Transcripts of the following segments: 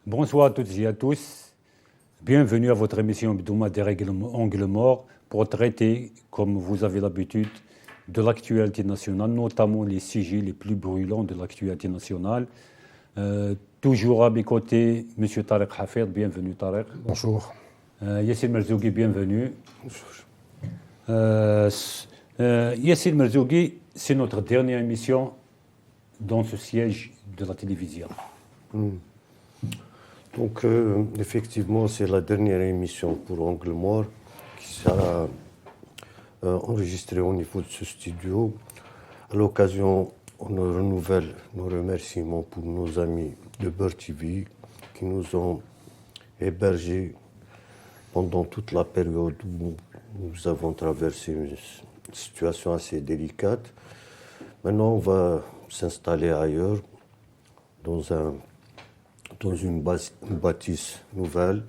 Bonsoir à toutes et à tous. Bienvenue à votre émission hebdomadaire Angle Mort pour traiter, comme vous avez l'habitude, de l'actualité nationale, notamment les sujets les plus brûlants de l'actualité nationale. Toujours à mes côtés, M. Tarek Hafed. Bienvenue, Tarek. Bonjour. Yassine Merzougui, bienvenue. Bonjour. Yassine Merzougui, c'est notre dernière émission dans ce siège de la télévision. Donc, effectivement, c'est la dernière émission pour Angle Mort qui sera enregistrée au niveau de ce studio. À l'occasion, on renouvelle nos remerciements pour nos amis de Beurre TV qui nous ont hébergés pendant toute la période où nous avons traversé une situation assez délicate. Maintenant, on va s'installer ailleurs, dans une bâtisse nouvelle,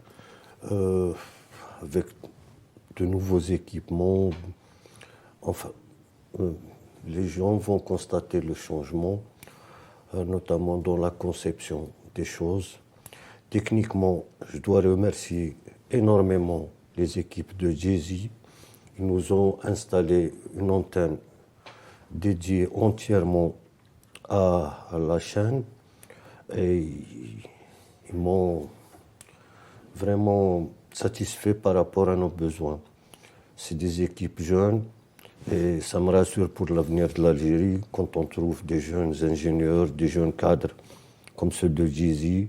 avec de nouveaux équipements. Enfin, les gens vont constater le changement, notamment dans la conception des choses. Techniquement, je dois remercier énormément les équipes de Jay-Z. Ils nous ont installé une antenne dédiée entièrement à la chaîne et ils m'ont vraiment satisfait par rapport à nos besoins. C'est des équipes jeunes et ça me rassure pour l'avenir de l'Algérie quand on trouve des jeunes ingénieurs, des jeunes cadres comme ceux de Jay-Z.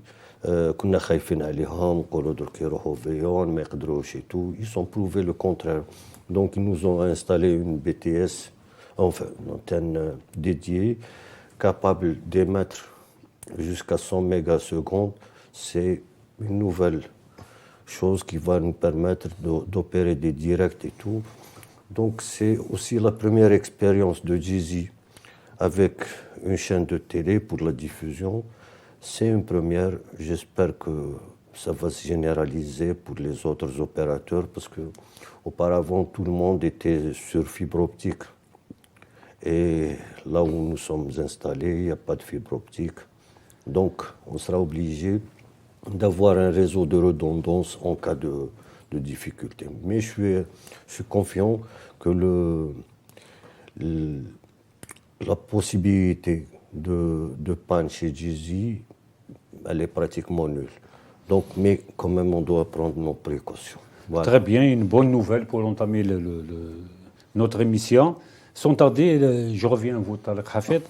كنا خايفين عليهم نقولوا درك يروحوا فيون ما يقدروش et tout. Ils ont prouvé le contraire. Donc ils nous ont installé une BTS, enfin une antenne dédiée, capable d'émettre jusqu'à 100 mégasecondes. C'est une nouvelle chose qui va nous permettre d'opérer des directs et tout. Donc c'est aussi la première expérience de Jay-Z avec une chaîne de télé pour la diffusion. C'est une première, j'espère que ça va se généraliser pour les autres opérateurs parce que auparavant tout le monde était sur fibre optique. Et là où nous sommes installés, il n'y a pas de fibre optique. Donc on sera obligé d'avoir un réseau de redondance en cas de difficulté. Mais je suis confiant que la possibilité de panne chez Jay-Z, elle est pratiquement nulle. Donc, mais quand même, on doit prendre nos précautions. Voilà. Très bien, une bonne nouvelle pour entamer notre émission. Sans tarder, je reviens à vous, Tarek Hafed.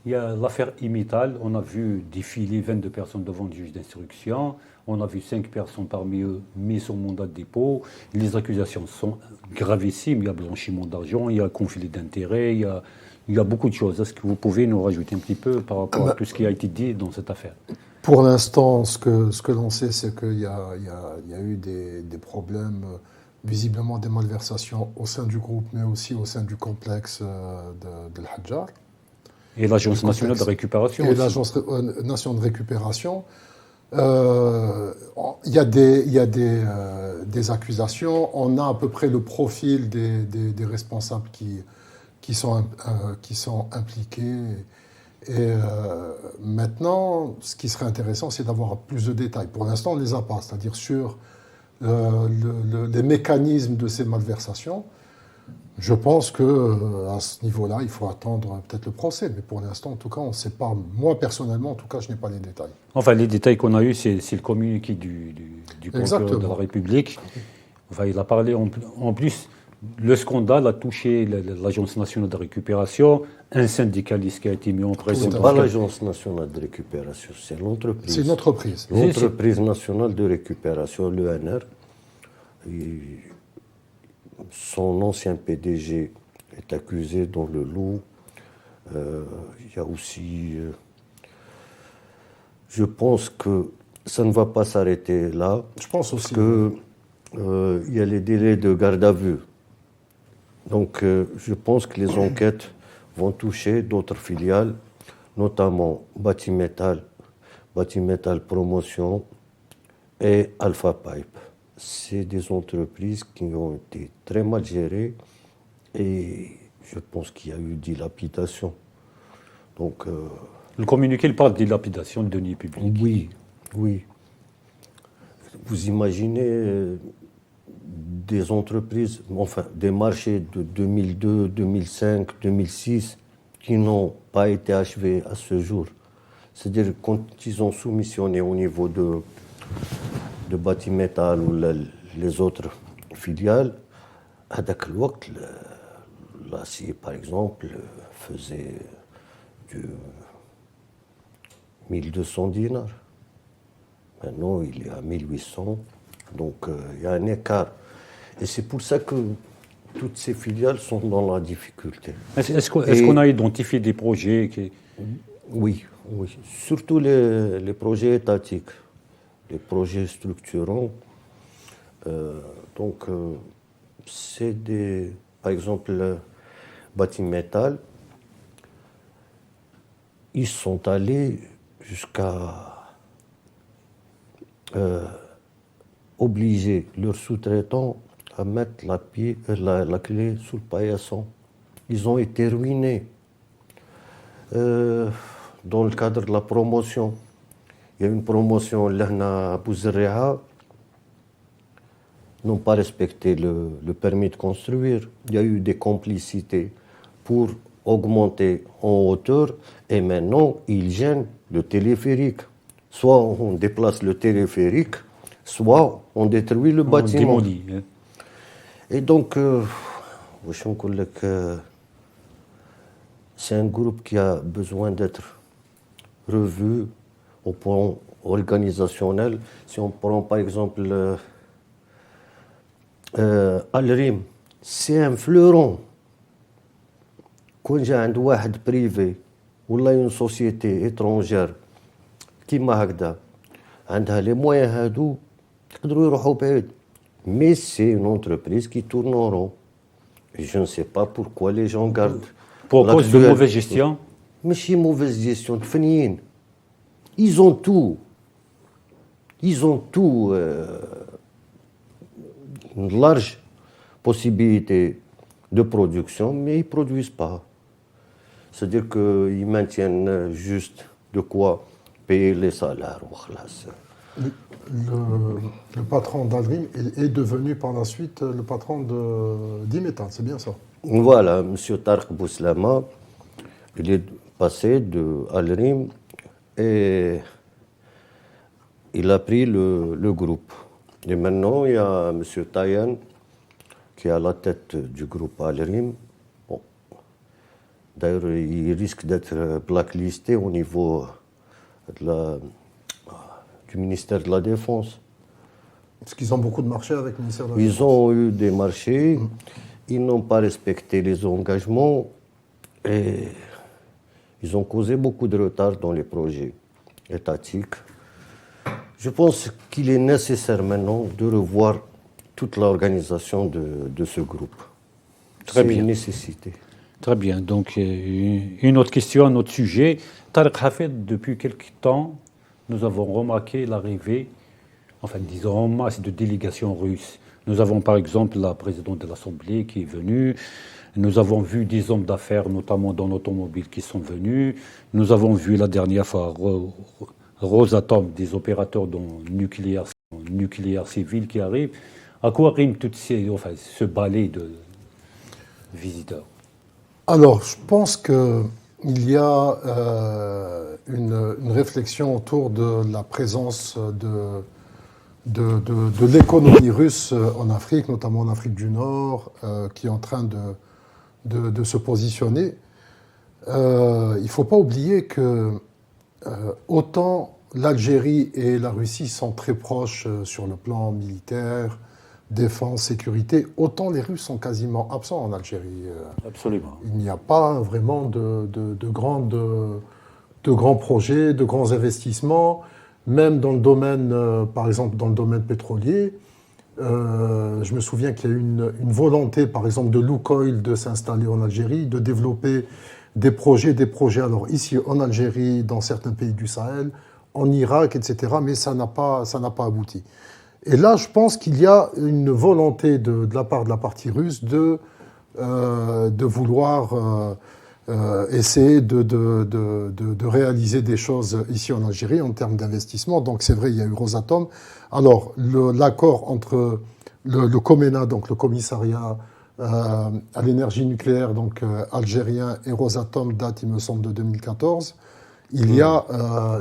Il y a l'affaire Imital. On a vu défiler 22 personnes devant le juge d'instruction. On a vu 5 personnes parmi eux mises sur mandat de dépôt. Les accusations sont gravissimes. Il y a blanchiment d'argent, il y a conflit d'intérêts, il y a beaucoup de choses. Est-ce que vous pouvez nous rajouter un petit peu par rapport à tout ce qui a été dit dans cette affaire? Pour l'instant, ce que l'on sait, c'est qu'il y a eu des problèmes, visiblement des malversations au sein du groupe, mais aussi au sein du complexe de l'Hadjar. Et l'Agence nationale de récupération. Et l'Agence nationale de récupération. Il y a des accusations. On a à peu près le profil des responsables qui sont impliqués. Et maintenant, ce qui serait intéressant, c'est d'avoir plus de détails. Pour l'instant, on ne les a pas, c'est-à-dire sur les mécanismes de ces malversations. Je pense qu'à ce niveau-là, il faut attendre peut-être le procès. Mais pour l'instant, en tout cas, on ne sait pas. Moi, personnellement, en tout cas, je n'ai pas les détails. Enfin, les détails qu'on a eus, c'est le communiqué du procureur de la République. Enfin, il a parlé en plus. Le scandale a touché l'Agence nationale de récupération, un syndicaliste qui a été mis en prison. Ce n'est pas l'Agence nationale de récupération, c'est l'entreprise. C'est une entreprise. L'entreprise nationale de récupération, l'ENR. Son ancien PDG est accusé dans le lot. Il y a aussi... je pense que ça ne va pas s'arrêter là. Je pense aussi. Parce qu'il y a les délais de garde à vue. Donc, je pense que les enquêtes vont toucher d'autres filiales, notamment Batimetal Promotion et Alpha Pipe. C'est des entreprises qui ont été très mal gérées et je pense qu'il y a eu dilapidation. Donc, le communiqué il parle de dilapidation de deniers publics. Oui. vous imaginez des entreprises, enfin des marchés de 2002, 2005, 2006 qui n'ont pas été achevés à ce jour. C'est-à-dire quand ils ont soumissionné au niveau de Batimetal ou les autres filiales, à l'autre, l'acier par exemple faisait du 1200 dinars. Maintenant, il est à 1800. Donc, il y a un écart. Et c'est pour ça que toutes ces filiales sont dans la difficulté. Est-ce qu'on a identifié des projets qui... Oui, oui. Surtout les projets étatiques, les projets structurants. Donc, c'est des... Par exemple, Batimetal, ils sont allés jusqu'à obliger leurs sous-traitants à mettre la clé sous le paillasson. Ils ont été ruinés. Dans le cadre de la promotion, il y a une promotion, l'Ahna Bouzerreha, n'ont pas respecté le permis de construire. Il y a eu des complicités pour augmenter en hauteur et maintenant ils gênent le téléphérique. Soit on déplace le téléphérique, soit on détruit le bâtiment. Démolit. Et donc, c'est un groupe qui a besoin d'être revu au plan organisationnel. Si on prend par exemple Al-Rim, c'est un fleuron. Quand j'ai un واحد privé ou une société étrangère كيما هكذا عندها les moyens هادو يقدروا يروحوا بعيد. Mais c'est une entreprise qui tourne en rond. Et je ne sais pas pourquoi les gens gardent. Pour cause de mauvaise gestion. ماشي mauvaise gestion, فنيين. Ils ont tout. Ils ont tout. Une large possibilité de production, mais ils ne produisent pas. C'est-à-dire qu'ils maintiennent juste de quoi payer les salaires. Le patron d'Al-Rim est devenu par la suite le patron d'Imetal, c'est bien ça? Voilà, M. Tarek Bouslama, il est passé de Al-Rim et il a pris le groupe. Et maintenant, il y a M. Tayan qui est à la tête du groupe Al-Rim. Bon. D'ailleurs, il risque d'être blacklisté au niveau du ministère de la Défense. Parce qu'ils ont beaucoup de marchés avec le ministère de la Défense. Ils ont eu des marchés, ils n'ont pas respecté les engagements et ils ont causé beaucoup de retard dans les projets étatiques. Je pense qu'il est nécessaire maintenant de revoir toute l'organisation de ce groupe. Très bien. C'est une nécessité. Très bien. Donc, une autre question, un autre sujet. Tarek Hafed, depuis quelque temps, nous avons remarqué l'arrivée, enfin, disons, en masse de délégations russes. Nous avons par exemple la présidente de l'Assemblée qui est venue. Nous avons vu des hommes d'affaires, notamment dans l'automobile, qui sont venus. Nous avons vu la dernière fois Rosatom, des opérateurs dans nucléaire civil qui arrivent. À quoi rime ce balai de visiteurs? Alors, je pense qu'il y a une réflexion autour de la présence de l'économie russe en Afrique, notamment en Afrique du Nord, qui est en train de se positionner. Il ne faut pas oublier que autant l'Algérie et la Russie sont très proches sur le plan militaire, défense, sécurité, autant les Russes sont quasiment absents en Algérie. Absolument. Il n'y a pas vraiment de grands projets, de grands investissements, même dans le domaine, par exemple, dans le domaine pétrolier. Je me souviens qu'il y a eu une volonté, par exemple, de Lukoil de s'installer en Algérie, de développer des projets, alors ici en Algérie, dans certains pays du Sahel, en Irak, etc., mais ça n'a pas abouti. Et là, je pense qu'il y a une volonté de la part de la partie russe de vouloir essayer de réaliser des choses ici en Algérie en termes d'investissement. Donc c'est vrai, il y a eu Rosatom. Alors l'accord entre le COMENA, donc le commissariat à l'énergie nucléaire donc, algérien, et Rosatom date, il me semble, de 2014. Il y a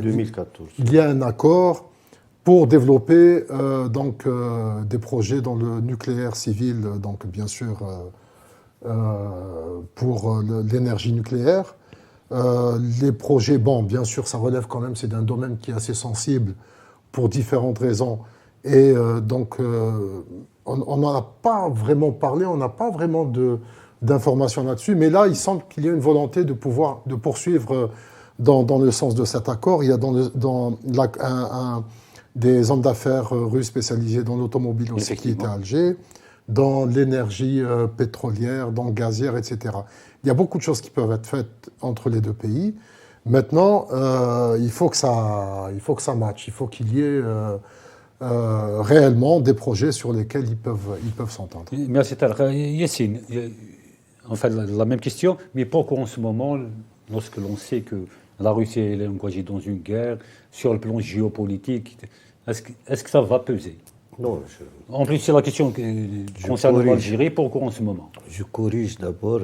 2014. Il y a un accord pour développer des projets dans le nucléaire civil, donc bien sûr pour l'énergie nucléaire. Les projets, bon, bien sûr, ça relève quand même, c'est d'un domaine qui est assez sensible pour différentes raisons. Et on n'en a pas vraiment parlé, on n'a pas vraiment d'informations là-dessus. Mais là, il semble qu'il y ait une volonté de poursuivre dans le sens de cet accord. Il y a des hommes d'affaires russes spécialisés dans l'automobile aussi qui étaient à Alger, dans l'énergie pétrolière, dans gazière, etc. Il y a beaucoup de choses qui peuvent être faites entre les deux pays. Maintenant, il faut que ça matche. Il faut qu'il y ait réellement des projets sur lesquels ils peuvent s'entendre. Merci Talha. Yassine, enfin la même question, mais pourquoi en ce moment, lorsque l'on sait que la Russie elle est engagée dans une guerre, sur le plan géopolitique, est-ce que ça va peser? Non, En plus, c'est la question concernant l'Algérie, pourquoi en ce moment? je corrige d'abord,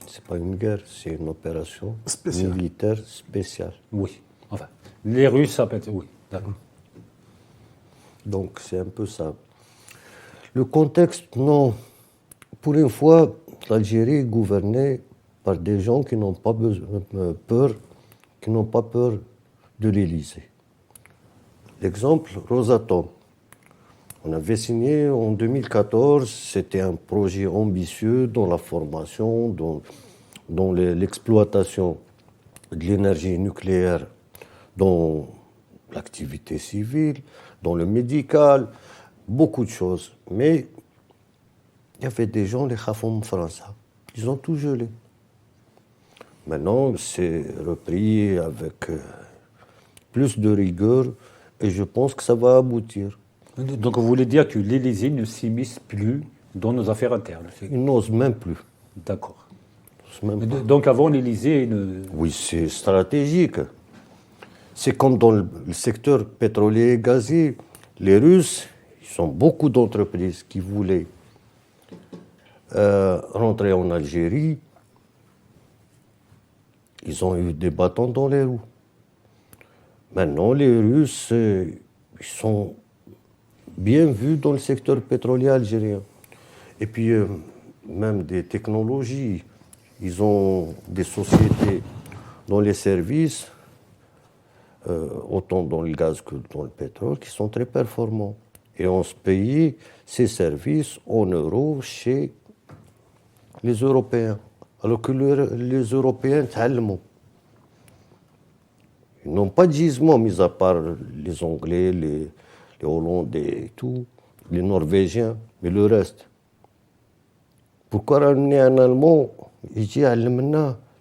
c'est pas une guerre, c'est une opération militaire spéciale. Oui, enfin, les Russes, ça peut être... Oui, d'accord. Donc c'est un peu ça. Le contexte, non. Pour une fois, l'Algérie est gouvernée par des gens qui n'ont pas peur de l'Élysée. L'exemple, Rosatom. On avait signé en 2014, c'était un projet ambitieux dans la formation, dans l'exploitation de l'énergie nucléaire, dans l'activité civile, dans le médical, beaucoup de choses. Mais il y avait des gens, les Khafom français, ils ont tout gelé. Maintenant, c'est repris avec plus de rigueur et je pense que ça va aboutir. Donc vous voulez dire que l'Élysée ne s'immisce plus dans nos affaires internes? Ils n'osent même plus. D'accord. Donc avant l'Élysée... Oui, c'est stratégique. C'est comme dans le secteur pétrolier et gazier. Les Russes, ils ont beaucoup d'entreprises qui voulaient rentrer en Algérie. Ils ont eu des bâtons dans les roues. Maintenant, les Russes, ils sont bien vus dans le secteur pétrolier algérien. Et puis, même des technologies. Ils ont des sociétés dans les services, autant dans le gaz que dans le pétrole, qui sont très performants. Et on se paye ces services en euros chez les Européens. Alors que les Européens, ils n'ont pas de gisement, mis à part les Anglais, les Hollandais et tout, les Norvégiens, mais le reste. Pourquoi ramener un Allemand? Il dit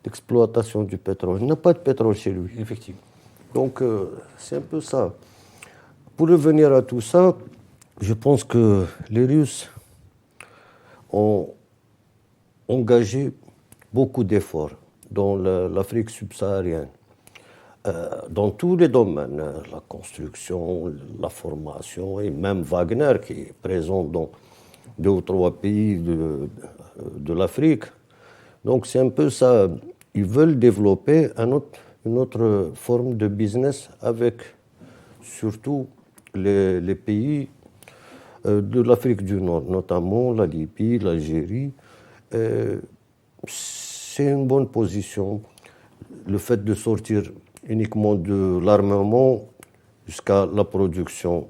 l'exploitation du pétrole. Il n'a pas de pétrole chez lui. Effectivement. Donc, c'est un peu ça. Pour revenir à tout ça, je pense que les Russes ont engagé beaucoup d'efforts dans l'Afrique subsaharienne, dans tous les domaines, la construction, la formation, et même Wagner, qui est présent dans 2 ou 3 pays de l'Afrique. Donc c'est un peu ça. Ils veulent développer une autre forme de business avec surtout les pays de l'Afrique du Nord, notamment la Libye, l'Algérie. C'est une bonne position. Le fait de sortir uniquement de l'armement jusqu'à la production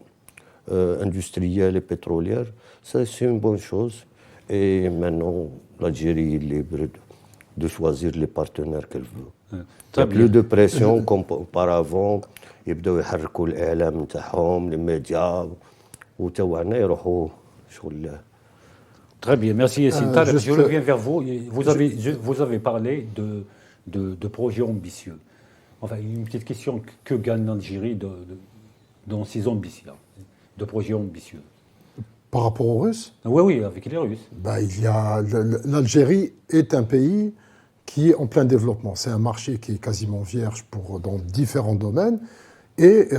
industrielle et pétrolière, ça c'est une bonne chose. Et maintenant, l'Algérie est libre de choisir les partenaires qu'elle veut. Il n'y a plus de pression comme auparavant. يبداو يحركوا الإعلام نتاعهم les médias وتوعنا يروحوا شغل. Très bien, merci Yassine. Je reviens vers vous. Vous avez parlé de projets ambitieux. Enfin, une petite question, que gagne l'Algérie dans ces ambitions, de projets ambitieux? Par rapport aux Russes? Oui, avec les Russes. L'Algérie est un pays qui est en plein développement. C'est un marché qui est quasiment vierge dans différents domaines et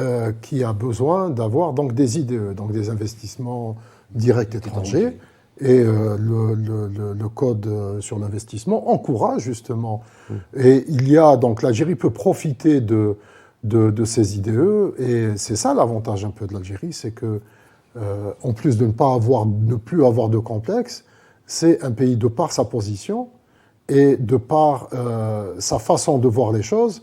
qui a besoin d'avoir donc des IDE, donc des investissements directs étrangers. Et le code sur l'investissement encourage justement. Et donc l'Algérie peut profiter de ces IDE. Et c'est ça l'avantage un peu de l'Algérie, c'est que en plus de ne plus avoir de complexe, c'est un pays de par sa position et de par sa façon de voir les choses,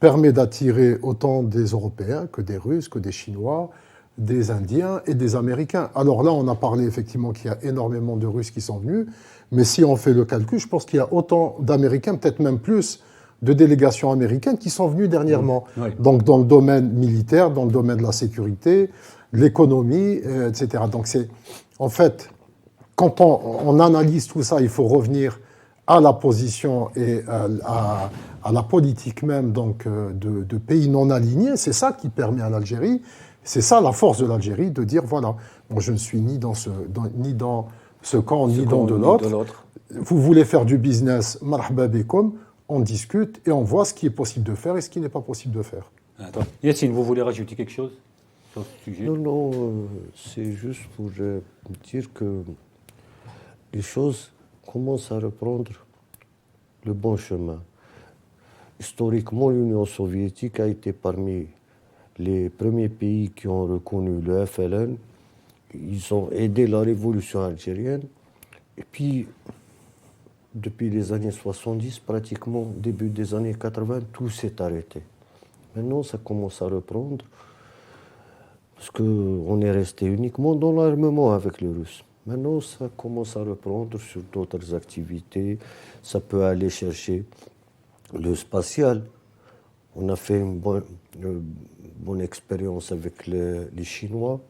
permet d'attirer autant des Européens que des Russes, que des Chinois, des Indiens et des Américains. Alors là, on a parlé effectivement qu'il y a énormément de Russes qui sont venus, mais si on fait le calcul, je pense qu'il y a autant d'Américains, peut-être même plus, de délégations américaines qui sont venues dernièrement. Oui. Donc dans le domaine militaire, dans le domaine de la sécurité, l'économie, etc. Donc c'est, en fait, quand on analyse tout ça, il faut revenir à la position et à la politique même donc, de pays non alignés. C'est ça qui permet à l'Algérie, c'est ça la force de l'Algérie, de dire voilà, moi je ne suis ni dans ce camp, ni dans de l'autre. Vous voulez faire du business, marhaba bikoum, on discute et on voit ce qui est possible de faire et ce qui n'est pas possible de faire. Attends. Yacine, vous voulez rajouter quelque chose sur ce sujet? Non, c'est juste pour dire que les choses commencent à reprendre le bon chemin. Historiquement, l'Union soviétique a été parmi les premiers pays qui ont reconnu le FLN. Ils ont aidé la révolution algérienne. Et puis, depuis les années 70, pratiquement début des années 80, tout s'est arrêté. Maintenant, ça commence à reprendre parce qu'on est resté uniquement dans l'armement avec les Russes. Maintenant, ça commence à reprendre sur d'autres activités. Ça peut aller chercher le spatial. On a fait une bonne expérience avec les Chinois.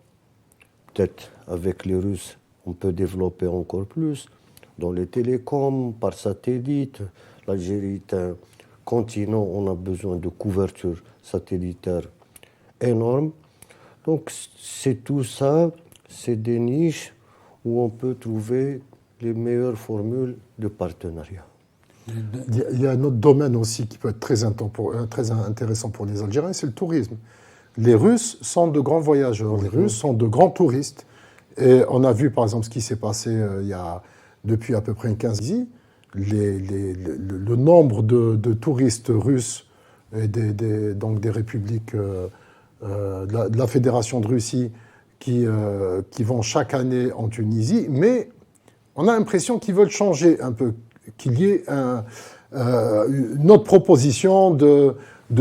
Peut-être avec les Russes, on peut développer encore plus. Dans les télécoms, par satellite. L'Algérie est un continent, on a besoin de couverture satellitaire énorme. Donc, c'est tout ça, c'est des niches où on peut trouver les meilleures formules de partenariat. Il y a un autre domaine aussi qui peut être très intéressant pour les Algériens, c'est le tourisme. Les Russes sont de grands voyageurs, les Russes sont de grands touristes. Et on a vu par exemple ce qui s'est passé depuis à peu près une quinzaine d'années. Le nombre de touristes russes et donc des républiques de la Fédération de Russie qui vont chaque année en Tunisie, mais on a l'impression qu'ils veulent changer un peu, qu'il y ait une autre proposition de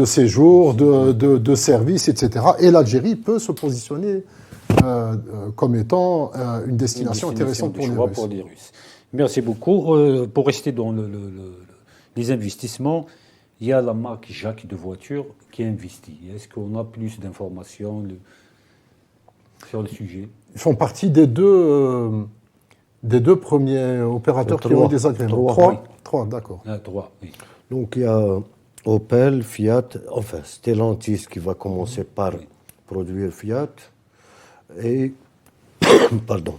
séjour, de services, etc. Et l'Algérie peut se positionner comme étant une destination intéressante pour les Russes. Merci beaucoup. Pour rester dans les investissements, il y a la marque Jacques de voitures qui investit. Est-ce qu'on a plus d'informations sur le sujet? Ils font partie des deux premiers opérateurs qui ont eu des agréments. Trois, d'accord. Trois, oui. Donc il y a Opel, Fiat, enfin Stellantis qui va commencer par produire Fiat et pardon.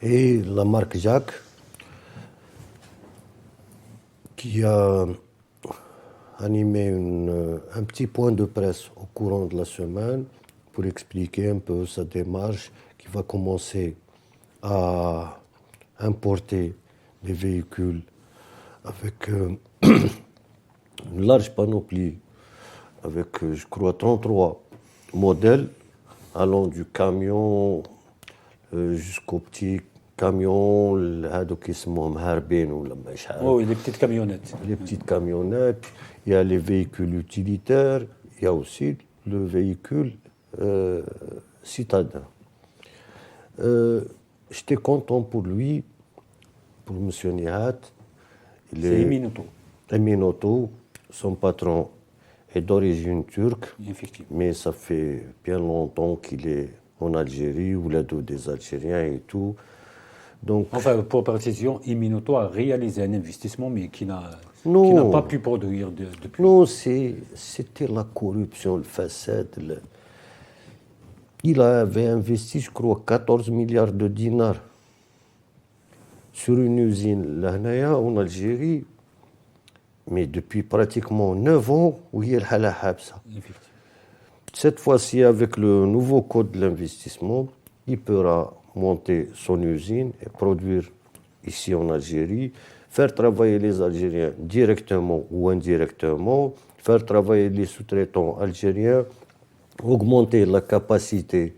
Et la marque Jacques qui a animé un petit point de presse au courant de la semaine pour expliquer un peu sa démarche qui va commencer à importer des véhicules avec une large panoplie, avec, je crois, 33 modèles, allant du camion jusqu'aux petits camions, les petites camionnettes. Les petites camionnettes, il y a les véhicules utilitaires, il y a aussi le véhicule citadin. J'étais content pour lui, pour M. Nihat. C'est Eminoto. Eminoto, son patron est d'origine turque, effectivement. Mais ça fait bien longtemps qu'il est en Algérie, où il a des Algériens et tout. Donc, enfin, pour précision, Eminoto a réalisé un investissement, mais qui n'a pas pu produire depuis. Non, c'était la corruption, le facette. Il avait investi, je crois, 14 milliards de dinars sur une usine, là, en Algérie, mais depuis pratiquement 9 ans, oui, elle a la habsa. Effectivement. Cette fois-ci, avec le nouveau code de l'investissement, il pourra monter son usine et produire ici en Algérie, faire travailler les Algériens directement ou indirectement, faire travailler les sous-traitants algériens, augmenter la capacité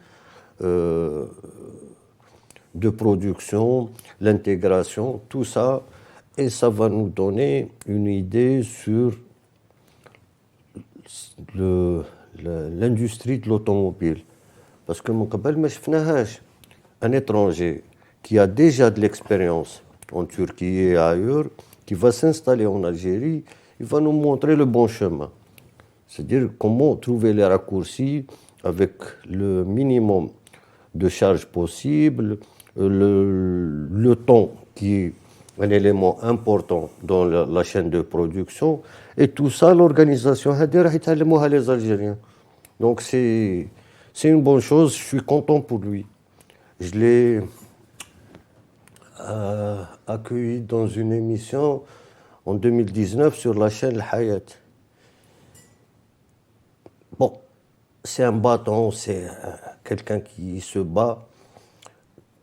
de production, l'intégration, tout ça, et ça va nous donner une idée sur l'industrie de l'automobile. Parce que un étranger qui a déjà de l'expérience en Turquie et ailleurs, qui va s'installer en Algérie, il va nous montrer le bon chemin. C'est-à-dire comment trouver les raccourcis avec le minimum de charges possible, le temps qui est un élément important dans la chaîne de production, et tout ça, l'organisation, les Algériens. Donc c'est une bonne chose, je suis content pour lui. Je l'ai accueilli dans une émission en 2019 sur la chaîne Hayat. Bon, c'est un battant, c'est quelqu'un qui se bat.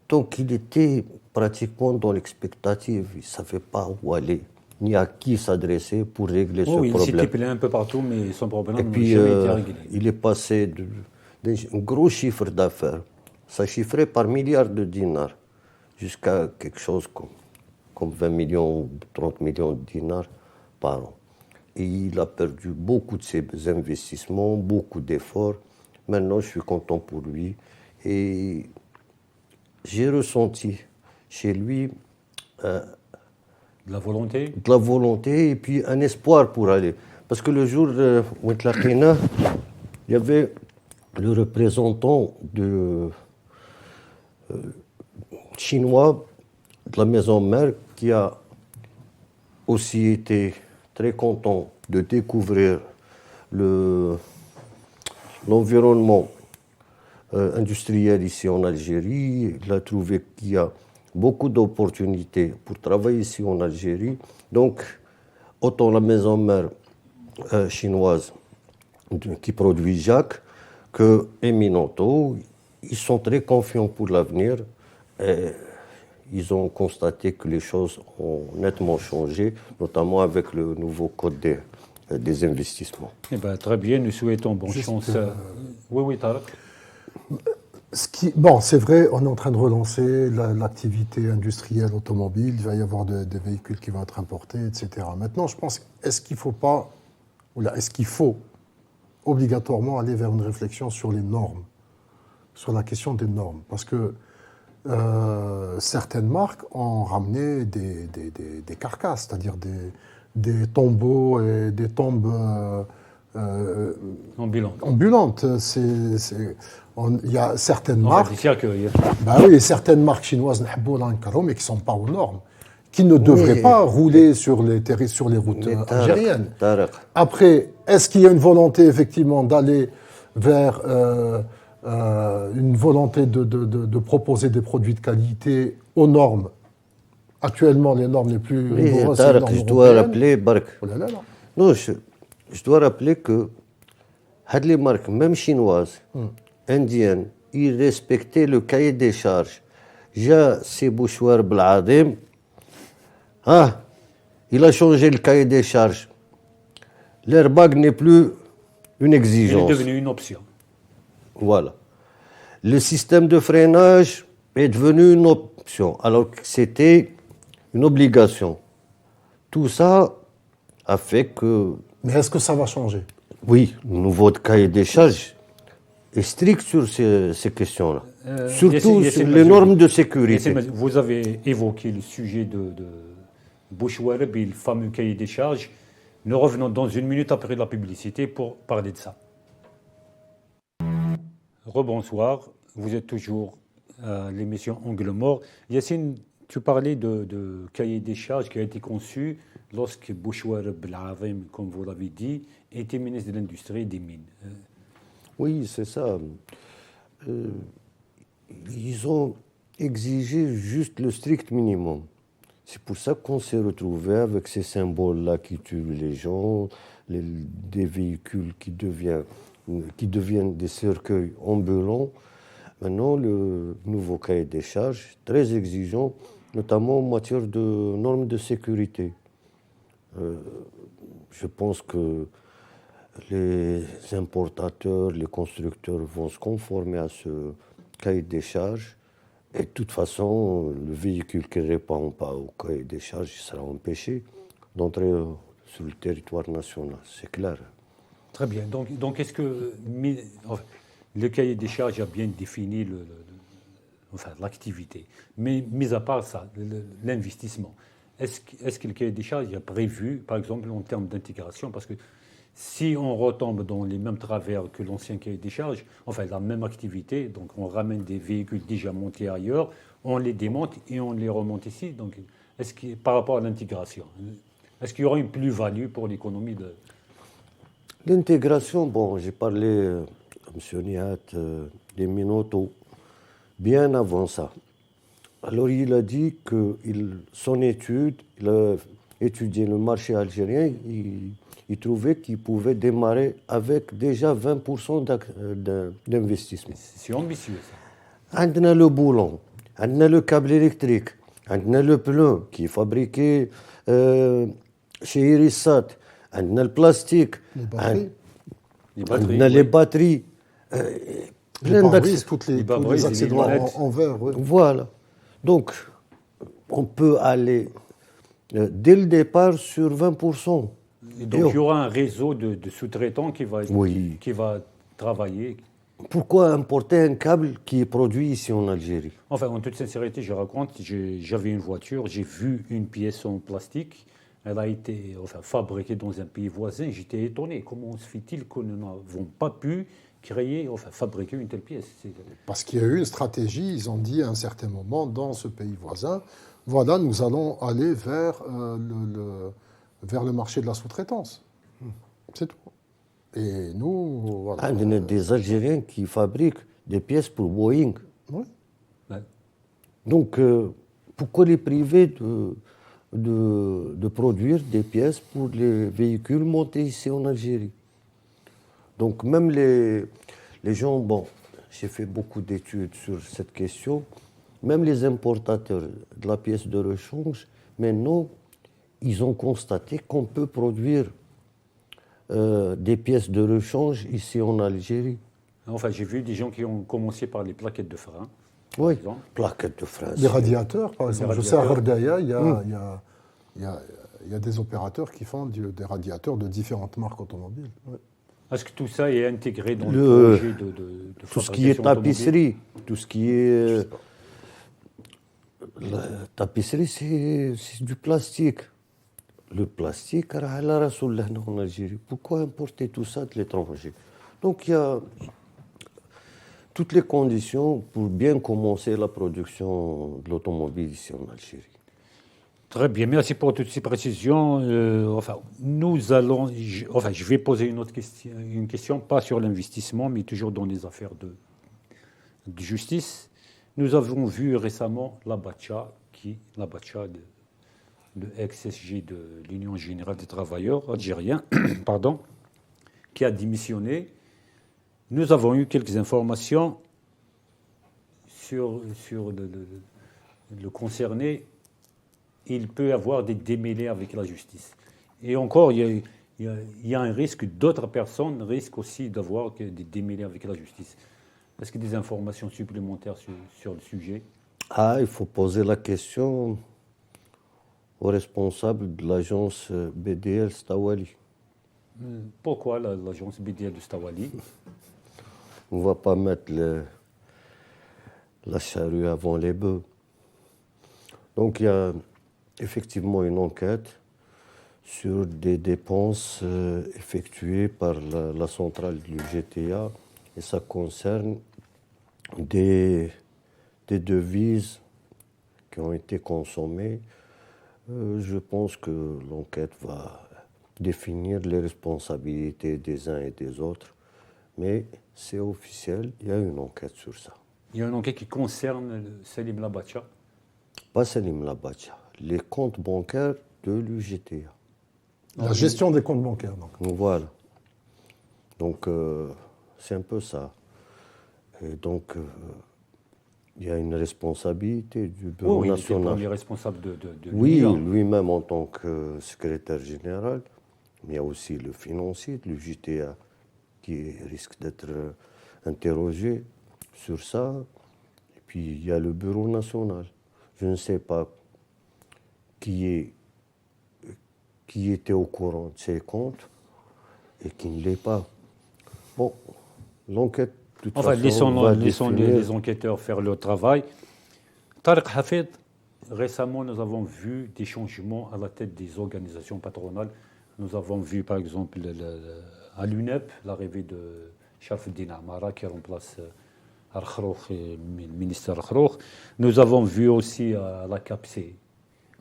Donc il était pratiquement dans l'expectative, il ne savait pas où aller, ni à qui s'adresser pour régler ce problème. Il s'était plaint un peu partout, mais son problème n'a puis, jamais été réglé. Il est passé d'un gros chiffre d'affaires, ça chiffrait par milliards de dinars, jusqu'à quelque chose comme 20 millions ou 30 millions de dinars par an. Et il a perdu beaucoup de ses investissements, beaucoup d'efforts. Maintenant, je suis content pour lui. Et j'ai ressenti chez lui De la volonté. de la volonté et puis un espoir pour aller. Parce que le jour où il y avait le représentant chinois de la maison mère qui a aussi été très content de découvrir l'environnement industriel ici en Algérie. Il a trouvé qu'il y a beaucoup d'opportunités pour travailler ici en Algérie. Donc, autant la maison mère chinoise qui produit Jacques que Eminento, ils sont très confiants pour l'avenir. Et ils ont constaté que les choses ont nettement changé, notamment avec le nouveau code des investissements. Eh ben, très bien, nous souhaitons bonne chance. Oui, Tarek. Bon, c'est vrai, on est en train de relancer l'activité industrielle automobile, il va y avoir des véhicules qui vont être importés, etc. Maintenant, je pense, est-ce qu'il faut obligatoirement aller vers une réflexion sur les normes, sur la question des normes? Parce que certaines marques ont ramené des carcasses, c'est-à-dire des tombeaux et des tombes ambulantes. Il y a certaines marques. Certaines marques chinoises, mais qui ne sont pas aux normes, qui ne devraient pas rouler sur les routes algériennes. Après, est-ce qu'il y a une volonté effectivement d'aller vers une volonté de proposer des produits de qualité aux normes? Actuellement, les normes les plus rigoureuses, c'est les normes européennes. Je dois rappeler que les marques, même chinoises, indiennes, ils respectaient le cahier des charges. C'est Bouchoir Bladim. Il a changé le cahier des charges. L'airbag n'est plus une exigence. Il est devenu une option. Voilà. Le système de freinage est devenu une option, alors que c'était une obligation. Tout ça a fait que... Mais est-ce que ça va changer? Oui, le nouveau cahier des charges est strict sur ces questions-là. Surtout sur les normes de sécurité. Vous avez évoqué le sujet de Bouchouareb et le fameux cahier des charges. Nous revenons dans une minute après la publicité pour parler de ça. Rebonsoir, vous êtes toujours à l'émission Angle Mort. Yacine, tu parlais de cahier des charges qui a été conçu lorsque Bouchouareb Belazem, comme vous l'avez dit, était ministre de l'Industrie et des Mines. Oui, c'est ça. Ils ont exigé juste le strict minimum. C'est pour ça qu'on s'est retrouvé avec ces symboles-là qui tuent les gens, des véhicules qui deviennent des cercueils ambulants. Maintenant, le nouveau cahier des charges, très exigeant, notamment en matière de normes de sécurité. Je pense que les importateurs, les constructeurs vont se conformer à ce cahier des charges. Et de toute façon, le véhicule qui ne répond pas au cahier des charges sera empêché d'entrer sur le territoire national, c'est clair. Très bien. Donc est-ce que le cahier des charges a bien défini l'activité? Mais mis à part ça, l'investissement, est-ce que le cahier des charges a prévu, par exemple, en termes d'intégration? Parce que si on retombe dans les mêmes travers que l'ancien cahier des charges, la même activité, donc on ramène des véhicules déjà montés ailleurs, on les démonte et on les remonte ici. Donc, par rapport à l'intégration, est-ce qu'il y aura une plus-value pour l'économie de... L'intégration, bon, j'ai parlé à M. Nihat des Minoto bien avant ça. Alors, il a dit que son étude, il a étudié le marché algérien, il trouvait qu'il pouvait démarrer avec déjà 20% d'investissement. C'est ambitieux, ça. On a le boulon, on a le câble électrique, on a le pneu qui est fabriqué chez Irissat, on a le plastique, on a les batteries. Les pare-brises, tous les accessoires en verre. Oui. Voilà. Donc, on peut aller dès le départ sur 20%. Et donc, il y aura un réseau de sous-traitants qui va travailler. Pourquoi importer un câble qui est produit ici en Algérie? En toute sincérité, je raconte, j'avais une voiture, j'ai vu une pièce en plastique, elle a été fabriquée dans un pays voisin, j'étais étonné. Comment se fait-il que nous n'avons pas pu fabriquer une telle pièce? Parce qu'il y a eu une stratégie, ils ont dit à un certain moment, dans ce pays voisin, voilà, nous allons aller vers le marché de la sous-traitance. C'est tout. Et nous, voilà. Il y a des Algériens qui fabriquent des pièces pour Boeing. Oui. Ouais. Donc, pourquoi les priver de produire des pièces pour les véhicules montés ici en Algérie? Donc, même les gens, bon, j'ai fait beaucoup d'études sur cette question, même les importateurs de la pièce de rechange, maintenant, ils ont constaté qu'on peut produire des pièces de rechange ici en Algérie. J'ai vu des gens qui ont commencé par les plaquettes de frein. Oui, plaquettes de frein. Les radiateurs, par exemple. Je sais, à Gherdaya, il y a des opérateurs qui font des radiateurs de différentes marques automobiles. Oui. Est-ce que tout ça est intégré dans le projet de tout ce qui est tapisserie, tout ce qui est... La tapisserie, c'est du plastique. Le plastique, en Algérie. Pourquoi importer tout ça de l'étranger? Donc, il y a toutes les conditions pour bien commencer la production de l'automobile ici en Algérie. Très bien, merci pour toutes ces précisions. Je vais poser une question, pas sur l'investissement, mais toujours dans les affaires de justice. Nous avons vu récemment l'Abacha, le ex-SG de l'Union Générale des Travailleurs algériens, qui a démissionné. Nous avons eu quelques informations sur le concerné. Il peut y avoir des démêlés avec la justice. Et encore, il y a un risque, d'autres personnes risquent aussi d'avoir des démêlés avec la justice. Est-ce qu'il y a des informations supplémentaires sur le sujet? Il faut poser la question au responsable de l'agence BDL Stawali. Pourquoi l'agence BDL de Stawali? On ne va pas mettre la charrue avant les bœufs. Donc il y a effectivement une enquête sur des dépenses effectuées par la centrale du GTA et ça concerne des devises qui ont été consommées. Je pense que l'enquête va définir les responsabilités des uns et des autres, mais c'est officiel, il y a une enquête sur ça. Il y a une enquête qui concerne Salim Labacha? Pas Salim Labacha, les comptes bancaires de l'UGTA. La gestion des comptes bancaires, donc. Voilà. Donc, c'est un peu ça. Et donc, il y a une responsabilité du Bureau Oui, il était national. le premier responsable de Oui, l'Union. lui-même en tant que secrétaire général, mais il y a aussi le financier de l'UGTA qui risque d'être interrogé sur ça. Et puis, il y a le Bureau national. Je ne sais pas qui était au courant de ces comptes et qui ne l'est pas. Bon, l'enquête, de toute façon, va Laissons définir. les enquêteurs faire leur travail. Tariq Hafid, récemment, nous avons vu des changements à la tête des organisations patronales. Nous avons vu, par exemple, à l'UNEP, l'arrivée de Sharafeddine Amara qui remplace Al-Khroukh, le ministère Al-Khroukh. Nous avons vu aussi à la CAPC,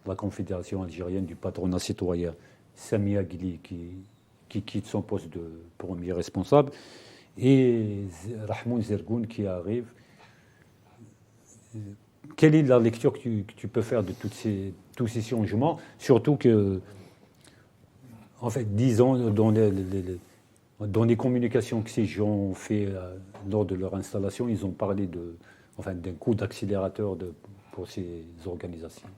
la Confédération algérienne du patronat citoyen, Samia Ghili qui quitte son poste de premier responsable, et Rahmoun Zergoun qui arrive. Quelle est la lecture que tu peux faire de tous ces changements? Surtout que, en fait, disons, dans les communications que ces gens ont fait lors de leur installation, ils ont parlé d'un coup d'accélérateur pour ces organisations.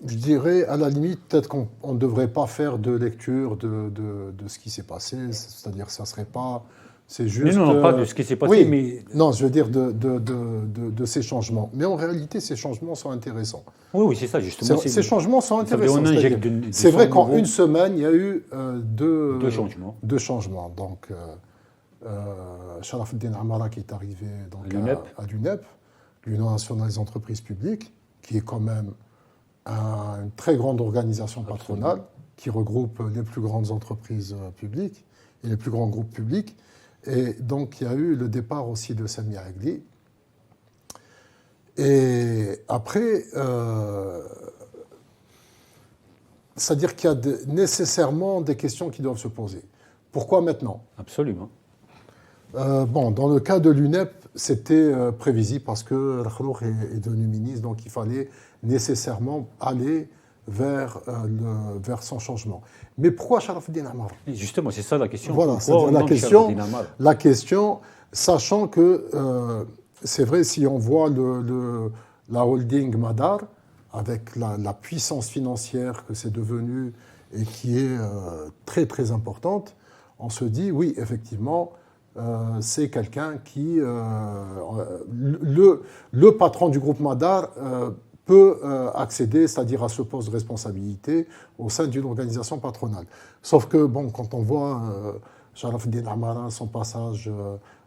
Je dirais, à la limite, peut-être qu'on ne devrait pas faire de lecture de ce qui s'est passé. C'est-à-dire, ça ne serait pas... C'est juste, non, pas de ce qui s'est passé, oui, mais... Non, je veux dire de ces changements. Mais en réalité, ces changements sont intéressants. Oui, c'est ça, justement. Ces changements sont intéressants. C'est vrai qu'en une semaine, il y a eu deux changements. Donc, Sharafeddine Amara qui est arrivé donc, à l'UNEP, l'Union nationale des entreprises publiques, qui est quand même une très grande organisation patronale, qui regroupe les plus grandes entreprises publiques et les plus grands groupes publics. Et donc, il y a eu le départ aussi de Samia Ghili. Et après, c'est-à-dire qu'il y a nécessairement des questions qui doivent se poser. Pourquoi maintenant? Absolument. Dans le cas de l'UNEP, c'était prévisible parce que Al-Khroukh est devenu ministre, donc il fallait nécessairement aller vers son changement. Mais pourquoi Sharafeddine Amara? Justement, c'est ça la question. Voilà, c'est la question, sachant que c'est vrai, si on voit la holding Madar, avec la puissance financière que c'est devenu et qui est très très importante, on se dit, oui, effectivement, c'est quelqu'un qui... le patron du groupe Madar peut accéder, c'est-à-dire à ce poste de responsabilité au sein d'une organisation patronale. Sauf que, quand on voit Sharafeddine Amara, son passage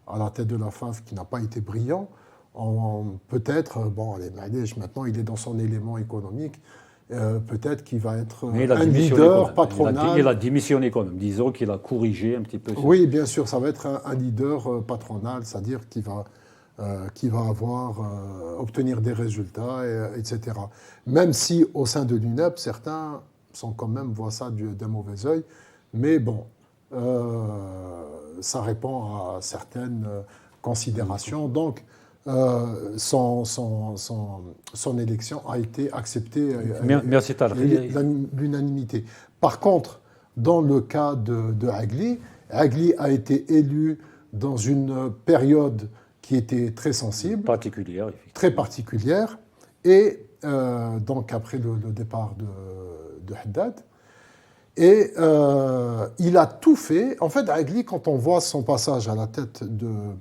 à la tête de la FAF qui n'a pas été brillant, peut-être, maintenant il est dans son élément économique, peut-être qu'il va être un leader patronal. Il a démissionné quand même, disons qu'il a corrigé un petit peu. Oui, bien sûr, ça va être un leader patronal, c'est-à-dire qui va obtenir des résultats, etc. Même si au sein de l'UNEP, certains voient ça d'un mauvais œil, mais ça répond à certaines considérations. Donc, son élection a été acceptée Merci, l'unanimité. Par contre, dans le cas de Ghili a été élu dans une période qui était très sensible, très particulière, et donc après le départ de Haddad. Et il a tout fait. En fait, Ghili, quand on voit son passage à la tête de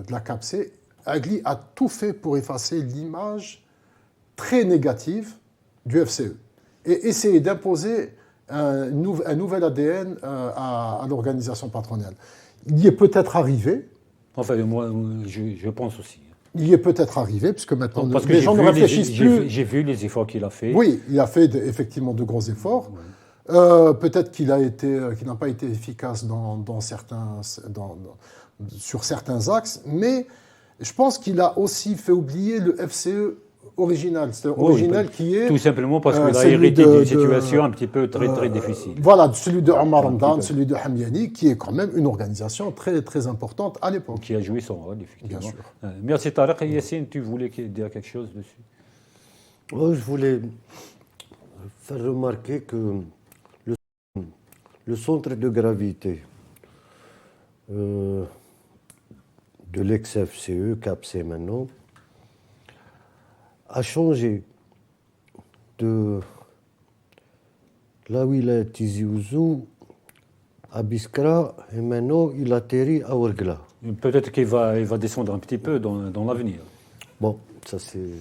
la CAPC, Ghili a tout fait pour effacer l'image très négative du FCE et essayer d'imposer un nouvel ADN à l'organisation patronale. Il y est peut-être arrivé. Enfin, moi, je pense aussi. Il y est peut-être arrivé, puisque maintenant les gens ne réfléchissent plus. J'ai vu les efforts qu'il a fait. Oui, il a fait effectivement de gros efforts. Ouais. Peut-être qu'il n'a pas été efficace sur certains axes, mais je pense qu'il a aussi fait oublier le FCE original. C'est original qui est... Tout simplement parce qu'il a celui hérité de- d'une situation un petit peu très difficile. Voilà, celui de Omar un petit Hamdan, peu. celui de Hamiani, qui est quand même une organisation très, très importante à l'époque. Qui a joué son rôle, effectivement. Bien sûr. Merci Tarek. Et Yassine, tu voulais dire quelque chose dessus? Oh, je voulais faire remarquer que le centre de gravité de l'ex-FCE, CAPC maintenant, a changé de là où il est Tizi Ouzou à Biskra et maintenant il atterrit à Ouargla. Peut-être qu'il va, il va descendre un petit peu dans l'avenir. Bon, ça c'est.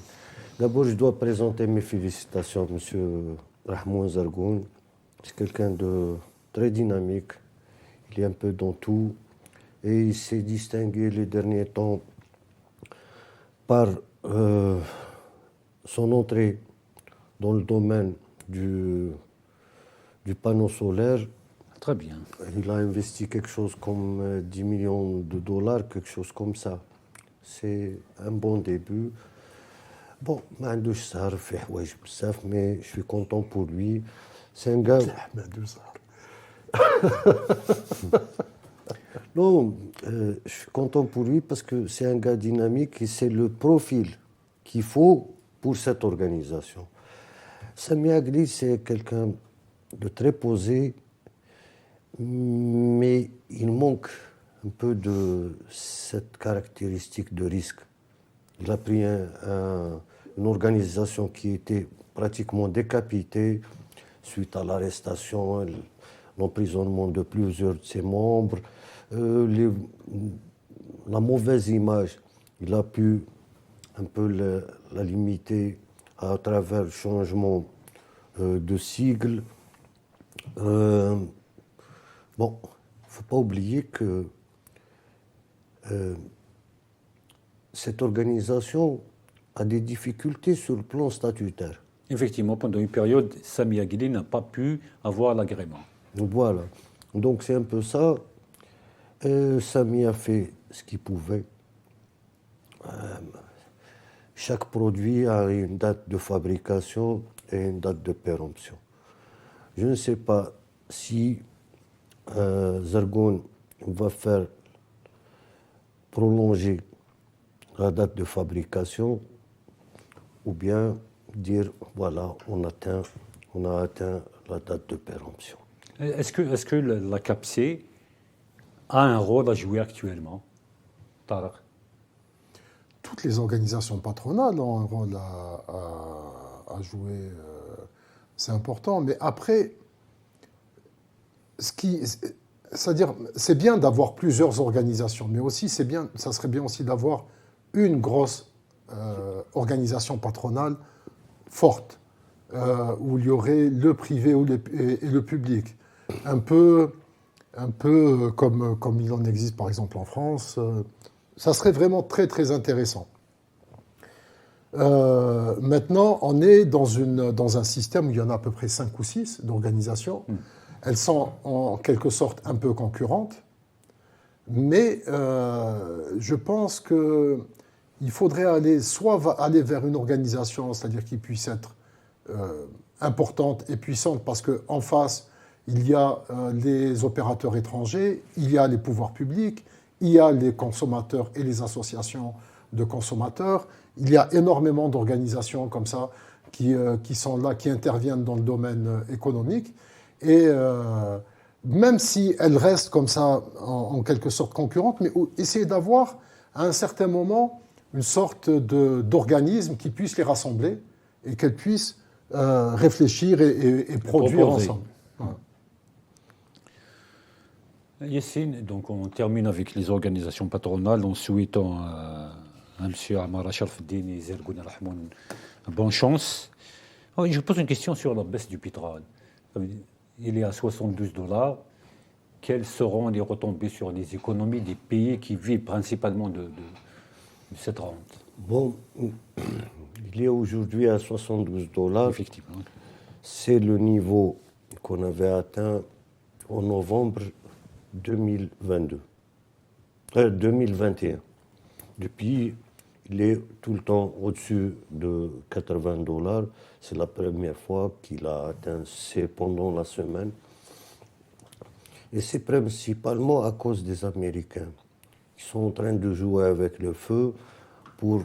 D'abord, je dois présenter mes félicitations à M. Rahmoun Zargoun. C'est quelqu'un de très dynamique. Il est un peu dans tout. Et il s'est distingué les derniers temps par son entrée dans le domaine du panneau solaire. Très bien. Il a investi quelque chose comme 10 millions de dollars, quelque chose comme ça. C'est un bon début. Bon, ما عندوش سهر في حوايج بزاف mais je suis content pour lui. C'est un gars. Non, je suis content pour lui parce que c'est un gars dynamique et c'est le profil qu'il faut pour cette organisation. Sami Agli, c'est quelqu'un de très posé, mais il manque un peu de cette caractéristique de risque. Il a pris une organisation qui était pratiquement décapitée suite à l'arrestation, l'emprisonnement de plusieurs de ses membres, la mauvaise image. Il a pu un peu la limiter à travers le changement de sigle. Bon, il ne faut pas oublier que cette organisation a des difficultés sur le plan statutaire. Effectivement, pendant une période, Sami Agli n'a pas pu avoir l'agrément. Voilà. Donc c'est un peu ça. Sami a fait ce qu'il pouvait. Chaque produit a une date de fabrication et une date de péremption. Je ne sais pas si Zargoun va faire prolonger la date de fabrication ou bien dire voilà, on a atteint la date de péremption. Est-ce que la CAPC a un rôle à jouer actuellement, Tarek? Toutes les organisations patronales ont un rôle à jouer. C'est important. Mais après, c'est-à-dire, c'est bien d'avoir plusieurs organisations, mais aussi, ça serait bien aussi d'avoir une grosse organisation patronale forte, où il y aurait le privé et le public. Un peu comme il en existe par exemple en France. Ça serait vraiment très très intéressant. Maintenant, on est dans un système où il y en a à peu près 5 ou 6 d'organisations. Elles sont en quelque sorte un peu concurrentes, mais je pense qu'il faudrait soit aller vers une organisation, c'est-à-dire qui puisse être importante et puissante, parce qu'en face, il y a les opérateurs étrangers, il y a les pouvoirs publics, il y a les consommateurs et les associations de consommateurs. Il y a énormément d'organisations comme ça qui sont là, qui interviennent dans le domaine économique. Et même si elles restent comme ça, en quelque sorte concurrentes, mais essayer d'avoir à un certain moment une sorte d'organisme qui puisse les rassembler et qu'elles puissent réfléchir et produire proposer ensemble. Voilà. Yassine, donc on termine avec les organisations patronales en souhaitant à M. Amara Sharfeddine et Zargoun Rahmoun bonne chance. Je pose une question sur la baisse du pétrole. Il est à $72. Quelles seront les retombées sur les économies des pays qui vivent principalement de cette rente? Bon, il est aujourd'hui à $72. Effectivement. C'est le niveau qu'on avait atteint en novembre 2021. Depuis il est tout le temps au-dessus de $80. C'est la première fois qu'il a atteint, c'est pendant la semaine. Et c'est principalement à cause des Américains. Ils sont en train de jouer avec le feu pour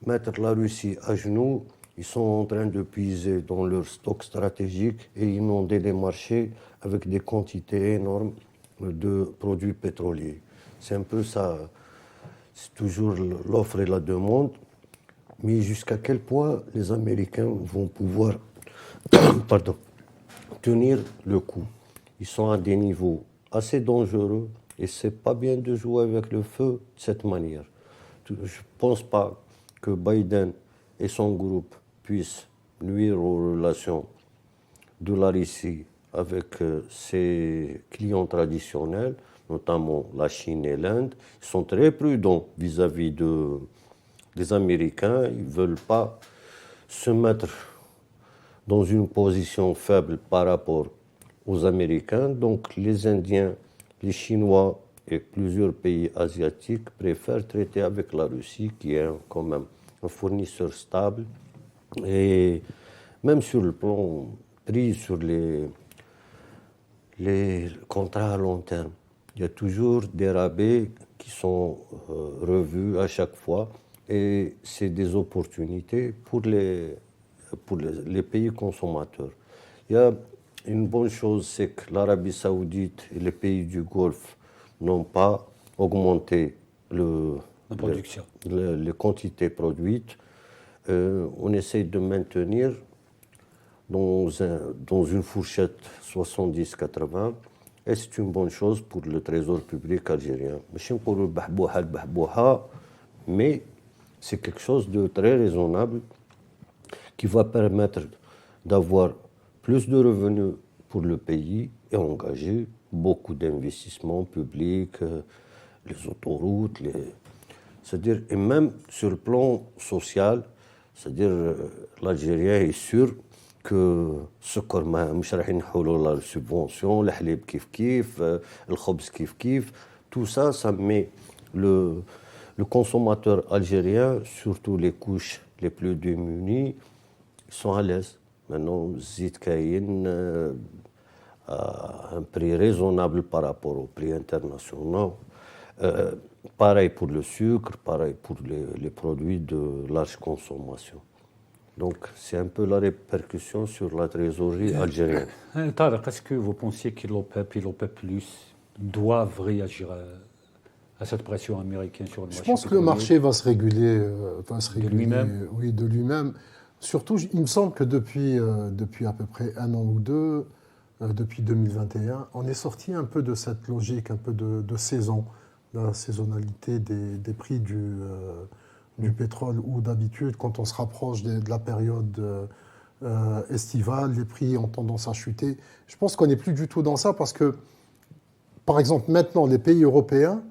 mettre la Russie à genoux. Ils sont en train de puiser dans leur stock stratégique et inonder les marchés avec des quantités énormes de produits pétroliers. C'est un peu ça, c'est toujours l'offre et la demande. Mais jusqu'à quel point les Américains vont pouvoir tenir le coup? Ils sont à des niveaux assez dangereux et c'est pas bien de jouer avec le feu de cette manière. Je ne pense pas que Biden et son groupe puissent nuire aux relations de la Russie avec ses clients traditionnels, notamment la Chine et l'Inde. Ils sont très prudents vis-à-vis des Américains. Ils ne veulent pas se mettre dans une position faible par rapport aux Américains. Donc les Indiens, les Chinois et plusieurs pays asiatiques préfèrent traiter avec la Russie, qui est quand même un fournisseur stable. Et même sur le plan prix, sur les contrats à long terme, il y a toujours des rabais qui sont revus à chaque fois. Et c'est des opportunités pour les pays consommateurs. Il y a une bonne chose, c'est que l'Arabie Saoudite et les pays du Golfe n'ont pas augmenté les quantités produites. On essaie de maintenir dans une fourchette 70-80 et c'est une bonne chose pour le trésor public algérien. Mais c'est quelque chose de très raisonnable qui va permettre d'avoir plus de revenus pour le pays et engager beaucoup d'investissements publics, les autoroutes, c'est-à-dire, et même sur le plan social, c'est-à-dire l'Algérien est sûr que السكر مش راح ينحولوا لا subvention, الحليب كيف كيف, الخبز كيف كيف, tout ça, ça met le consommateur algérien, surtout les couches les plus démunies, sont à l'aise. Maintenant, zit kayin à un prix raisonnable par rapport aux prix internationaux. Pareil pour le sucre, pareil pour les produits de large consommation. Donc, c'est un peu la répercussion sur la trésorerie algérienne. Tarek, est-ce que vous pensiez que l'OPEP et l'OPEP+, doivent réagir à cette pression américaine sur le marché? Je pense que le marché va se réguler, de lui-même. Oui, de lui-même. Surtout, il me semble que depuis à peu près un an ou deux, depuis 2021, on est sorti un peu de cette logique, un peu de saison, de la saisonnalité des prix du pétrole, où d'habitude, quand on se rapproche de la période estivale, les prix ont tendance à chuter. Je pense qu'on n'est plus du tout dans ça parce que, par exemple, maintenant, les pays européens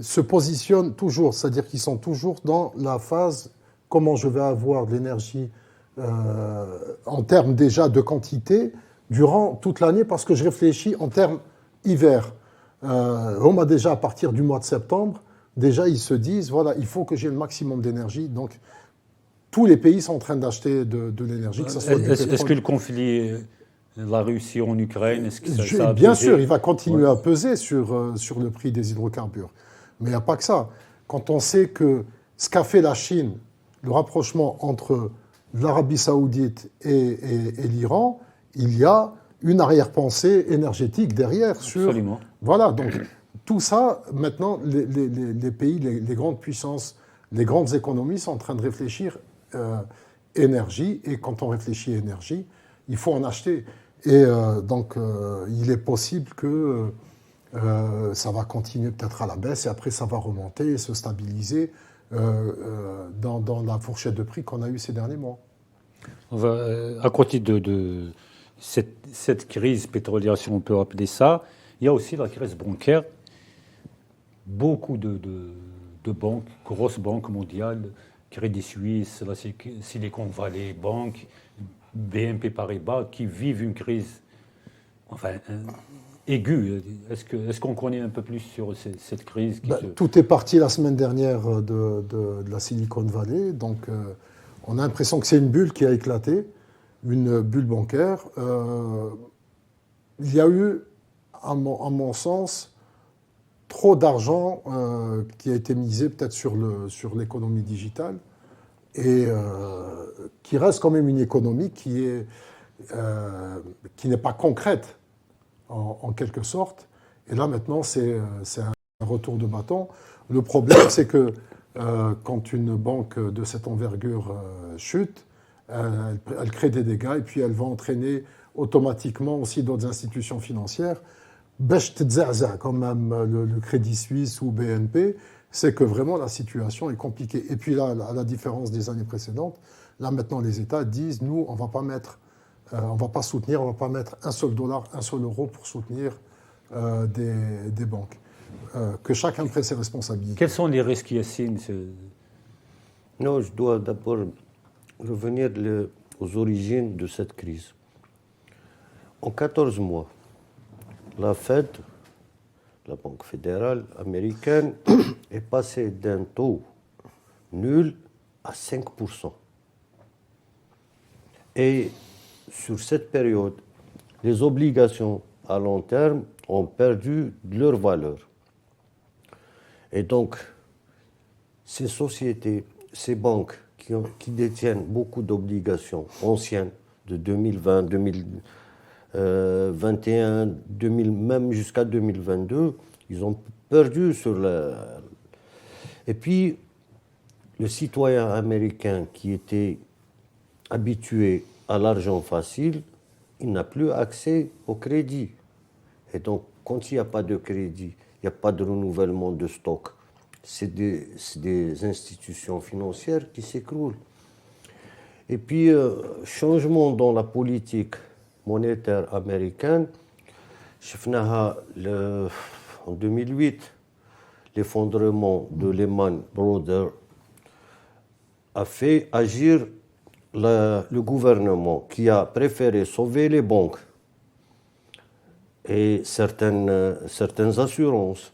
se positionnent toujours, c'est-à-dire qu'ils sont toujours dans la phase comment je vais avoir de l'énergie en termes déjà de quantité durant toute l'année, parce que je réfléchis en termes hiver. On m'a déjà, à partir du mois de septembre, déjà ils se disent, voilà, il faut que j'ai le maximum d'énergie. Donc, tous les pays sont en train d'acheter de l'énergie, que ce soit du pétrole. Est-ce que le conflit, la Russie en Ukraine, est-ce que ça a Bien pesé? sûr, il va continuer à peser sur le prix des hydrocarbures. Mais il n'y a pas que ça. Quand on sait que ce qu'a fait la Chine, le rapprochement entre l'Arabie Saoudite et l'Iran, il y a une arrière-pensée énergétique derrière. Absolument. Voilà, donc tout ça, maintenant, les pays, les grandes puissances, les grandes économies sont en train de réfléchir énergie. Et quand on réfléchit énergie, il faut en acheter. Et donc, il est possible que ça va continuer peut-être à la baisse et après ça va remonter et se stabiliser dans la fourchette de prix qu'on a eue ces derniers mois. À côté de cette crise pétrolière, si on peut appeler ça, il y a aussi la crise bancaire. Beaucoup de banques, grosses banques mondiales, Crédit Suisse, la Silicon Valley Bank, BNP Paribas, qui vivent une crise aiguë. Est-ce qu'on connaît un peu plus sur cette crise Tout est parti la semaine dernière de la Silicon Valley. Donc, on a l'impression que c'est une bulle qui a éclaté, une bulle bancaire. Il y a eu, à mon sens, trop d'argent qui a été misé peut-être sur l'économie digitale et qui reste quand même une économie qui n'est pas concrète en quelque sorte. Et là maintenant c'est un retour de bâton. Le problème c'est que quand une banque de cette envergure chute, elle crée des dégâts et puis elle va entraîner automatiquement aussi d'autres institutions financières. Comme même le Crédit Suisse ou BNP, c'est que vraiment la situation est compliquée. Et puis là, à la différence des années précédentes, là maintenant les États disent, nous, on va pas mettre, on va pas soutenir, on va pas mettre un seul dollar, un seul euro pour soutenir des banques. Que chacun prenne ses responsabilités. Quels sont les risques, Yassine? Non, je dois d'abord revenir aux origines de cette crise. En 14 mois, la Fed, la Banque fédérale américaine, est passée d'un taux nul à 5%. Et sur cette période, les obligations à long terme ont perdu de leur valeur. Et donc, ces sociétés, ces banques qui détiennent beaucoup d'obligations anciennes de 2020, 2021, 2000, même jusqu'à 2022, ils ont perdu sur la... Et puis, le citoyen américain qui était habitué à l'argent facile, il n'a plus accès au crédit. Et donc, quand il n'y a pas de crédit, il n'y a pas de renouvellement de stock. C'est des institutions financières qui s'écroulent. Et puis, changement dans la politique monétaire américaine, en 2008, l'effondrement de Lehman Brothers a fait agir le gouvernement qui a préféré sauver les banques et certaines assurances.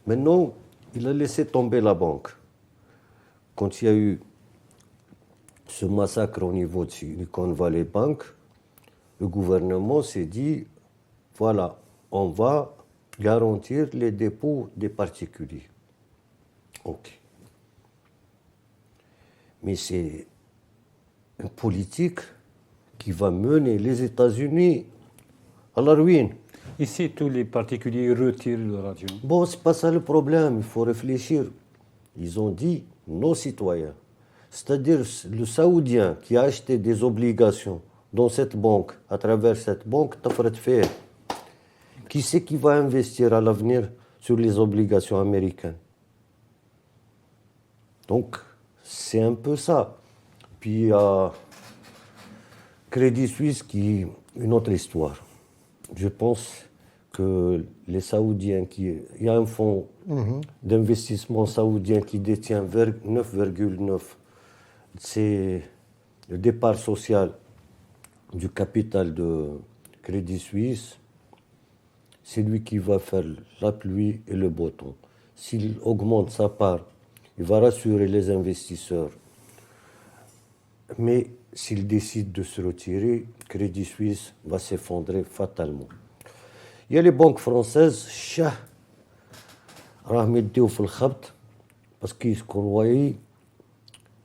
Maintenant, il a laissé tomber la banque. Quand il y a eu ce massacre au niveau de Silicon Valley Bank, le gouvernement s'est dit, voilà, on va garantir les dépôts des particuliers. OK. Mais c'est une politique qui va mener les États-Unis à la ruine. Ici, tous les particuliers retirent leur argent. Bon, c'est pas ça le problème, il faut réfléchir. Ils ont dit nos citoyens, c'est-à-dire le Saoudien qui a acheté des obligations dans cette banque, à travers cette banque, Tafret Fair. Qui c'est qui va investir à l'avenir sur les obligations américaines? Donc, c'est un peu ça. Puis il y a Crédit Suisse qui est une autre histoire. Je pense que les Saoudiens, il y a un fonds d'investissement saoudien qui détient 9,9. C'est le départ social du capital de Crédit Suisse. C'est lui qui va faire la pluie et le beau temps. S'il augmente sa part, il va rassurer les investisseurs. Mais s'il décide de se retirer, Crédit Suisse va s'effondrer fatalement. Il y a les banques françaises, parce qu'ils se croyaient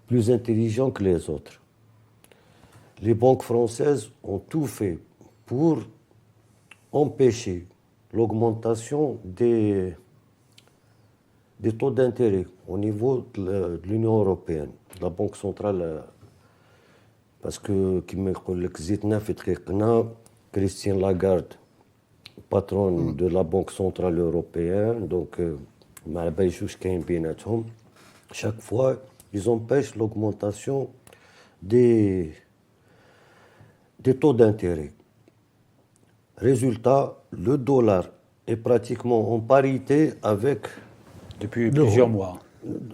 plus intelligents que les autres. Les banques françaises ont tout fait pour empêcher l'augmentation des taux d'intérêt au niveau de l'Union européenne. La Banque centrale, parce que, comme Christine Lagarde, patronne de la Banque centrale européenne, donc, chaque fois, ils empêchent l'augmentation des taux d'intérêt. Résultat, le dollar est pratiquement en parité depuis plusieurs mois.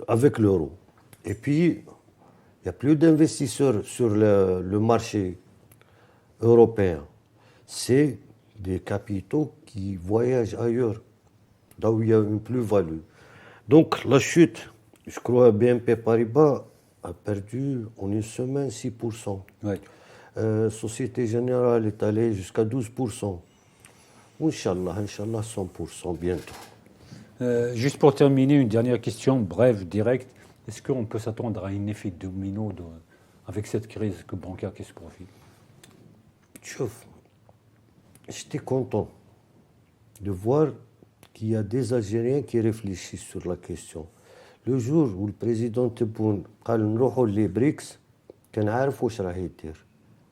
Avec l'euro. Et puis, il n'y a plus d'investisseurs sur le marché européen. C'est des capitaux qui voyagent ailleurs, là où il y a une plus-value. Donc la chute, je crois, BNP Paribas a perdu en une semaine 6%. Ouais. Société Générale est allée jusqu'à 12%. Inch'Allah, 100% bientôt. Juste pour terminer, une dernière question, brève, directe. Est-ce qu'on peut s'attendre à un effet domino avec cette crise bancaire qui se profile? Tchouf, j'étais content de voir qu'il y a des Algériens qui réfléchissent sur la question. Le jour où le président Tebboune a dit les BRICS, كان عارف واش راه يدير.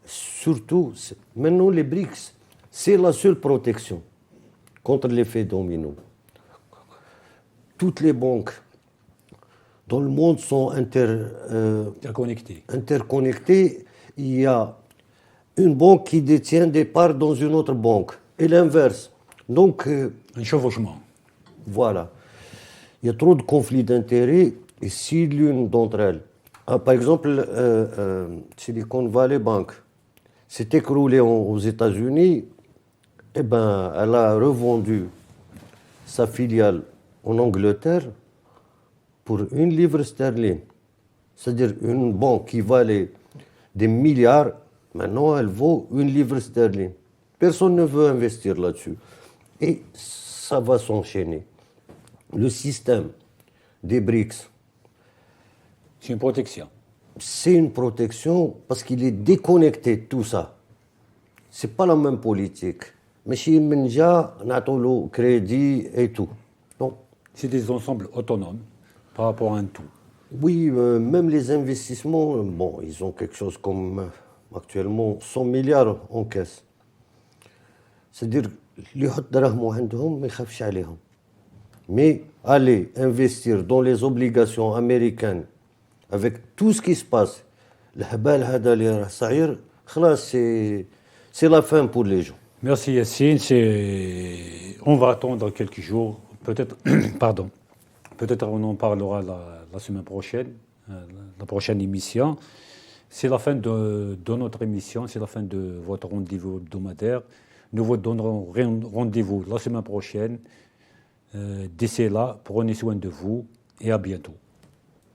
Surtout, maintenant les BRICS, c'est la seule protection contre l'effet domino. Toutes les banques dans le monde sont interconnectées. Il y a une banque qui détient des parts dans une autre banque et l'inverse. Donc, un chevauchement. Voilà. Il y a trop de conflits d'intérêts et si l'une d'entre elles, par exemple, Silicon Valley Bank, s'est écroulée aux États-Unis, eh ben, elle a revendu sa filiale en Angleterre pour 1 livre sterling. C'est-à-dire une banque qui valait des milliards, maintenant elle vaut 1 livre sterling. Personne ne veut investir là-dessus. Et ça va s'enchaîner. Le système des BRICS, c'est une protection. C'est une protection parce qu'il est déconnecté de tout ça. Ce n'est pas la même politique. Mais chez Menja, on a le crédit et tout. Donc, c'est des ensembles autonomes par rapport à un tout. Oui, même les investissements, bon, ils ont quelque chose comme actuellement 100 milliards en caisse. C'est-à-dire, les hauts drahmou عندهم ما يخافش عليهم. Mais aller investir dans les obligations américaines avec tout ce qui se passe, c'est la fin pour les gens. Merci Yassine. On va attendre quelques jours. Peut-être, pardon. Peut-être on en parlera la semaine prochaine, la prochaine émission. C'est la fin de notre émission, c'est la fin de votre rendez-vous hebdomadaire. Nous vous donnerons rendez-vous la semaine prochaine. D'ici là, prenez soin de vous et à bientôt.